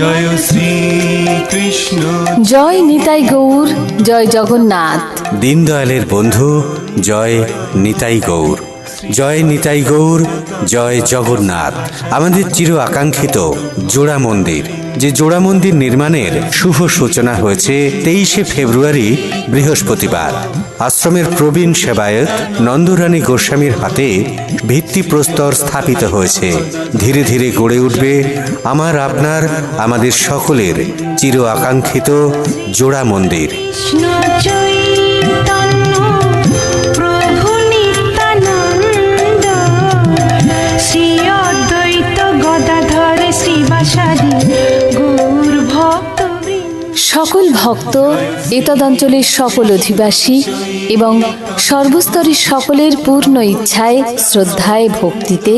জয় শ্রীকৃষ্ণ। জয় নিতাই গৌর, জয় জগন্নাথ। দীনদয়ালের বন্ধু জয় নিতাই গৌর, জয় নিতাই গৌর, জয় জগন্নাথ। আমাদের চির আকাঙ্ক্ষিত জোড়া মন্দির, যে জোড়া মন্দির নির্মাণের শুভ সূচনা হয়েছে 23শে ফেব্রুয়ারি বৃহস্পতিবার। আশ্রমের প্রবীণ সেবায়ত নন্দরানী গোস্বামীর হাতে ভিত্তিপ্রস্তর স্থাপিত হয়েছে। ধীরে ধীরে গড়ে উঠবে আমার, আপনার, আমাদের সকলের চির আকাঙ্ক্ষিত জোড়া মন্দির। সকল ভক্ত, এতদঞ্চলের সকল অধিবাসী এবং সর্বস্তরের সকলের পূর্ণ ইচ্ছায়, শ্রদ্ধায়, ভক্তিতে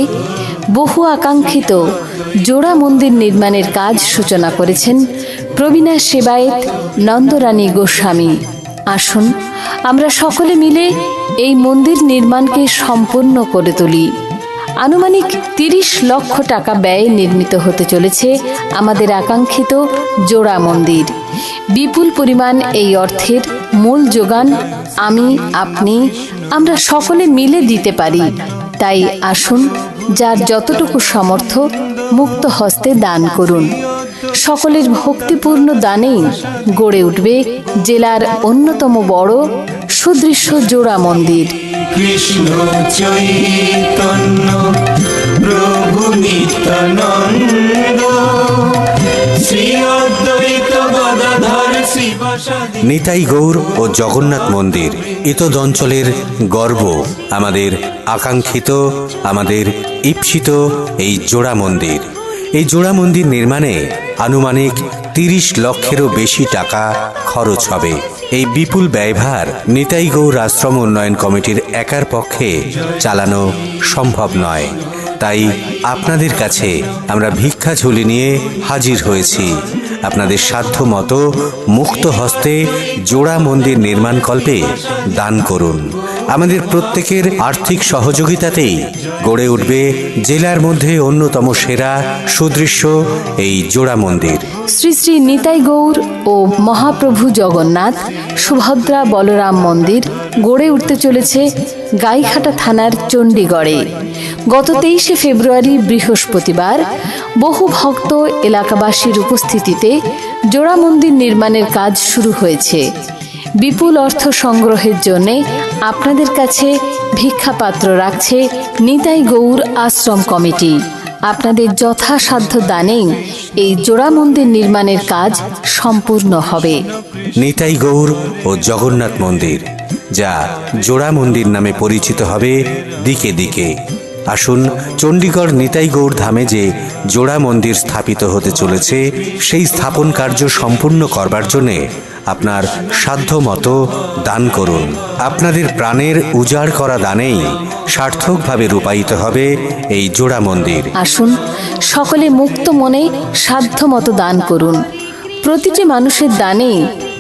বহু আকাঙ্ক্ষিত জোড়া মন্দির নির্মাণের কাজ সূচনা করেছেন প্রবীণা সেবায়েত নন্দরানী গোস্বামী। আসুন আমরা সকলে মিলে এই মন্দির নির্মাণকে সম্পূর্ণ করে তুলি। আনুমানিক 30 লক্ষ টাকা ব্যয়ে নির্মিত হতে চলেছে আমাদের আকাঙ্ক্ষিত জোড়া মন্দির। বিপুল পরিমাণ এই অর্থের মূল যোগান আমি, আপনি, আমরা সকলে মিলে দিতে পারি। তাই আসুন, যার যতটুকু সামর্থ্য মুক্ত হস্তে দান করুন। সকলের ভক্তিপূর্ণ দানেই গড়ে উঠবে জেলার অন্যতম বড় সুদৃশ্য জোড়া মন্দির। কৃষ্ণ চৈতন্য প্রভু নিত্যানন্দ, শ্রী অদ্বৈত গদাধর শিবাসাদি। নিতাই গৌর ও জগন্নাথ মন্দির ইতদঞ্চলের গর্ব, আমাদের আকাঙ্ক্ষিত, আমাদের ঈপ্সিত এই জোড়া মন্দির। এই জোড়া মন্দির নির্মাণে আনুমানিক 30 লক্ষেরও বেশি টাকা খরচ হবে। এই বিপুল ব্যয়ভার নিতাই গৌর আশ্রম উন্নয়ন কমিটির একার পক্ষে চালানো সম্ভব নয়। তাই আপনাদের কাছে আমরা ভিক্ষা ঝুলি নিয়ে হাজির হয়েছি। আপনাদের সাধ্য মতো মুক্ত হস্তে জোড়া মন্দির নির্মাণকল্পে দান করুন। আমাদের প্রত্যেকের আর্থিক সহযোগিতাতেই গড়ে উঠবে জেলার মধ্যে অন্যতম সেরা সুদৃশ্য এই জোড়া মন্দির। শ্রী শ্রী নিতাই গৌর ও মহাপ্রভু জগন্নাথ সুভদ্রা বলরাম মন্দির গড়ে উঠতে চলেছে গাইঘাটা থানার চণ্ডীগড়ে। গত 23শে ফেব্রুয়ারি বৃহস্পতিবার বহু ভক্ত এলাকাবাসীর উপস্থিতিতে জোড়া মন্দির নির্মাণের কাজ শুরু হয়েছে। বিপুল অর্থ সংগ্রহের জন্য আপনাদের কাছে ভিক্ষাপাত্র রাখছে নিতাই গৌর আশ্রম কমিটি। আপনাদের যথাসাধ্য দানেই এই জোড়া মন্দির নির্মাণের কাজ সম্পূর্ণ হবে। নিতাই গৌর ও জগন্নাথ মন্দির, যা জোড়া মন্দির নামে পরিচিত হবে দিকে দিকে। আসুন, চণ্ডীগড় নিতাই গৌর ধামে যে জোড়া মন্দির স্থাপিত হতে চলেছে, সেই স্থাপন কার্য সম্পূর্ণ করবার জন্যে আপনার সাধ্য মতো দান করুন। আপনাদের প্রাণের উজাড় করা দানেই সার্থকভাবে রূপায়িত হবে এই জোড়া মন্দির। আসুন, সকলে মুক্ত মনে সাধ্য মতো দান করুন। প্রতিটি মানুষের দানে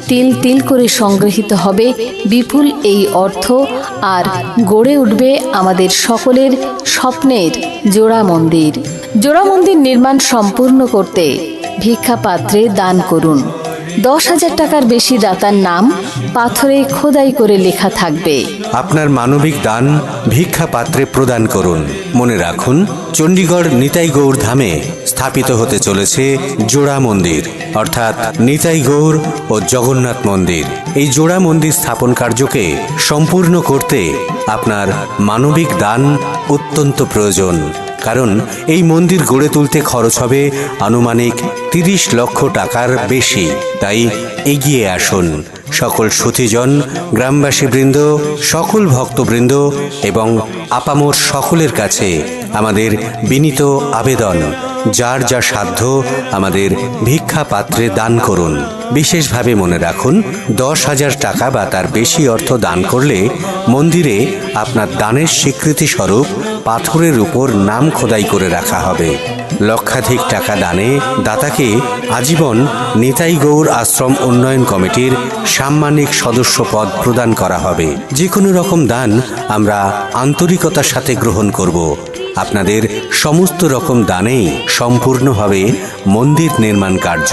তিল তিল করে সংগৃহীত হবে বিপুল এই অর্থ, আর গড়ে উঠবে আমাদের সকলের স্বপ্নের জোড়া মন্দির। জোড়া মন্দির নির্মাণ সম্পূর্ণ করতে ভিক্ষাপাত্রে দান করুন। 10,000 টাকার বেশি দাতার নাম পাথরে খোদাই করে লেখা থাকবে। আপনার মানবিক দান ভিক্ষা পাত্রে প্রদান করুন। মনে রাখুন, চণ্ডীগড় নিতাই গৌর ধামে স্থাপিত হতে চলেছে জোড়া মন্দির, অর্থাৎ নিতাই গৌর ও জগন্নাথ মন্দির। এই জোড়া মন্দির স্থাপন কার্যকে সম্পূর্ণ করতে আপনার মানবিক দান অত্যন্ত প্রয়োজন। কারণ এই মন্দির গড়ে তুলতে খরচ হবে আনুমানিক 30 লক্ষ টাকার বেশি। তাই এগিয়ে আসুন সকল সুধীজন, গ্রামবাসীবৃন্দ, সকল ভক্তবৃন্দ এবং আপামর সকলের কাছে আমাদের বিনীত আবেদন, যার যা সাধ্য আমাদের ভিক্ষা পাত্রে দান করুন। বিশেষভাবে মনে রাখুন, 10,000 টাকা বা তার বেশি অর্থ দান করলে মন্দিরে আপনার দানের স্বীকৃতি স্বরূপ পাথরের উপর নাম খোদাই করে রাখা হবে। লক্ষাধিক টাকা দানে দাতাকে আজীবন নিতাই গৌর আশ্রম উন্নয়ন কমিটির সাম্মানিক সদস্য পদ প্রদান করা হবে। যে কোনো রকম দান আমরা আন্তরিকতার সাথে গ্রহণ করব। আপনাদের সমস্ত রকম দানেই সম্পূর্ণ হবে মন্দির নির্মাণ কার্য।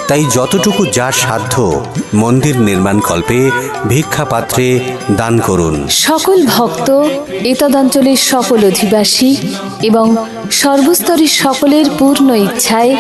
তাই যতটুকু যার সাধ্য মন্দির নির্মাণ কল্পে ভিক্ষা পাত্রে দান করুন। সকল ভক্ত, এতদাঞ্চলের সকল অধিবাসী এবং সর্বস্তরের সকলের পূর্ণ ইচ্ছায়